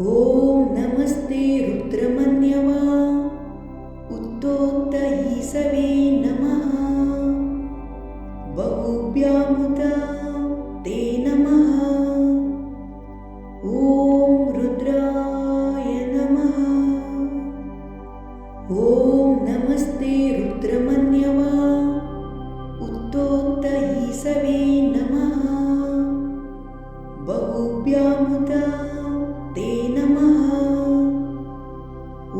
ॐ नमस्ते रुद्रमन्यवा उत्तोत्तईसवे नमः। बहुभ्यामुत ते नमः। ॐ रुद्राय नमः। ॐ नमस्ते रुद्रमन्यवा उत्तोत्तईसवे नमः। बहुभ्यामुत ते नमः।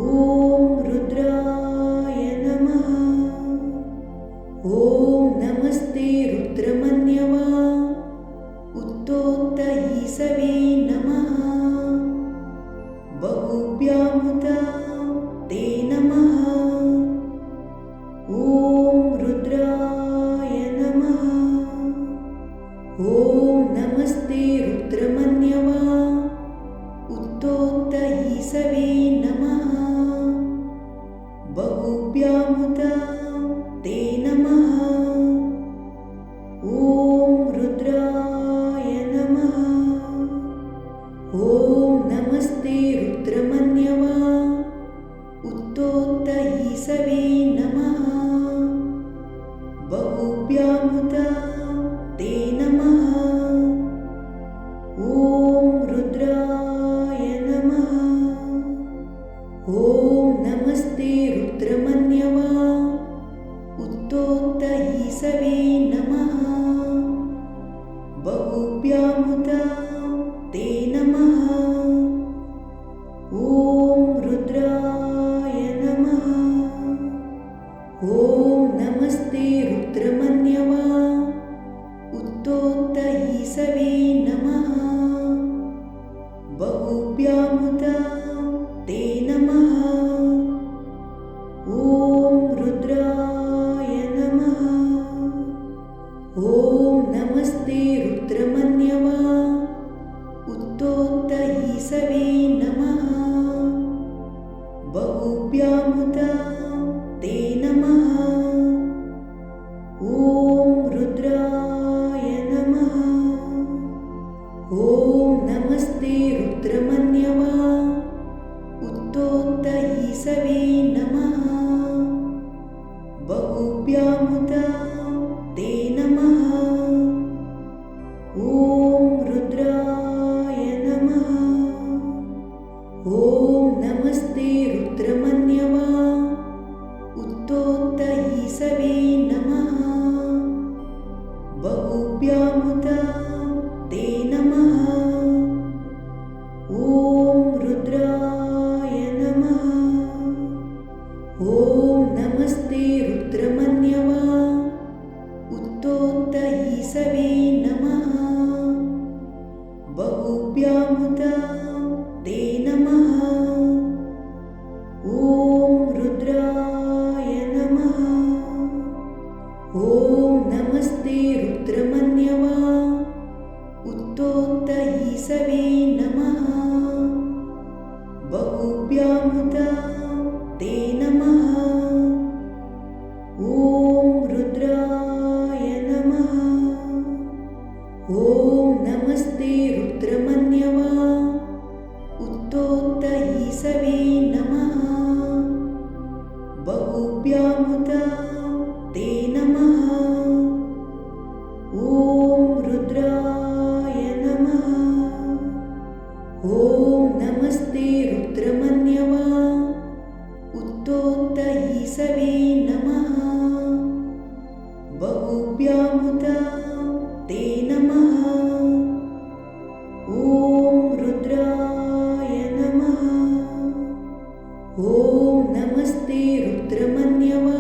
ॐ रुद्राय नमः। ॐ नमस्ते रुद्रमन्यवा उत्तोत्तईसवे नमः। बहुभ्यामुत ते नमः। ॐ रुद्राय नमः। ॐ नमस्ते रुद्रमन्यवा उत्तोत्तईसवे नमः। बहुभ्यामुत ते नमः। ॐ रुद्राय नमः। ॐ नमस्ते रुद्रमन्यवा उत्तोत्तईसवे नमः। बहुभ्यामुत ते नमः। ॐ रुद्राय नमः। ॐ नमस्ते रुद्रमन्यवा उत्तोत्तईसवे नमः। बहुभ्यामुत ते नमः। ॐ रुद्राय नमः। ॐ नमस्ते रुद्रमन्यवा उत्तोत्तईसवे नमः। बहुभ्यामुत ते नमः। ॐ रुद्राय नमः। ॐ नमस्ते रुद्रमन्यवा उत्तोत्तईसवे नमः। बहुभ्यामुत ते नमः। ॐ रुद्राय नमः। ॐ नमस्ते रुद्रमन्यवा उत्तोत्तईसवे नमः। बहुभ्यामुत ते नमः। ॐ रुद्राय नमः। ॐ नमस्ते रुद्रमन्यवा उत्तोत्तईसवे नमः। बहुभ्यामुत ते नमः। ॐ रुद्राय नमः। ॐ नमस्ते रुद्रमन्यवा उत्तोत्तईसवे नमः। बहुभ्यामुत ते नमः। ॐ रुद्राय नमः। ॐ नमस्ते रुद्रमन्यवा उत्तोत्तईसवे नमः। बहुभ्यामुत ते नमः। ॐ रुद्राय नमः। ॐ नमस्ते रुद्रमन्यवा उत्तोत्तईसवे नमः। बहुभ्यामुत ते नमः। ॐ रुद्राय नमः। ॐ नमस्ते रुद्रमन्यवा उत्तोत्तईसवे नमः। बहुभ्यामुत ते नमः। ॐ रुद्राय नमः। ॐ नमस्ते रुद्रमन्यवा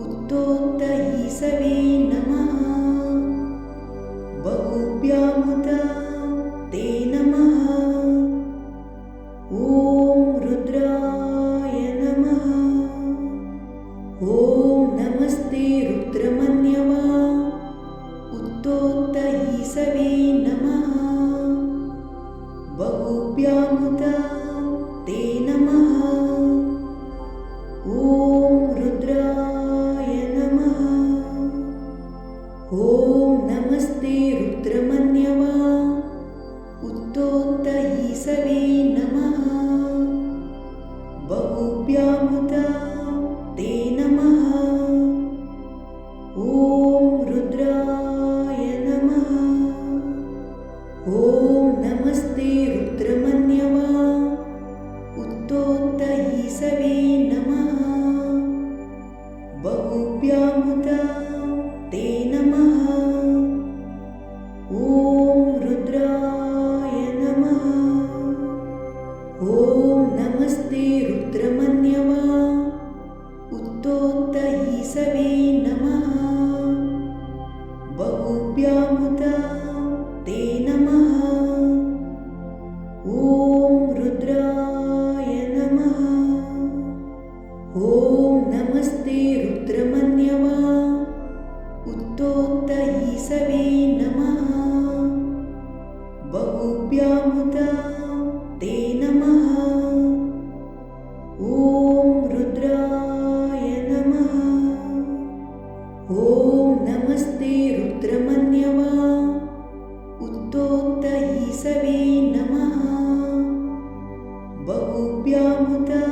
उत्तोत्तईसवे नमः। बहुभ्यामुत ते नमः। ॐ रुद्राय नमः। ॐ नमस्ते रुद्रमन्यवा उत्तोत्तईसवे नमः। बहुभ्यामुत ते नमः। ॐ रुद्राय नमः। ॐ नमस्ते रुद्रमन्यवा उत्तोत्तईसवे ॐ नमस्ते रुद्रमन्यवा उत्तोत्तहीसवे नमः बहुभ्यामुता ते नमः ॐ रुद्राय नमः ॐ नमस्ते रुद्रमन्यवा उत्तोत्तहीसवे नमः बहुभ्यामुता ते नमः ॐ रुद्राय नमः ॐ नमस्ते रुद्रमन्यवा उत्तोत्तहीसवे नमः बहुभ्यामुता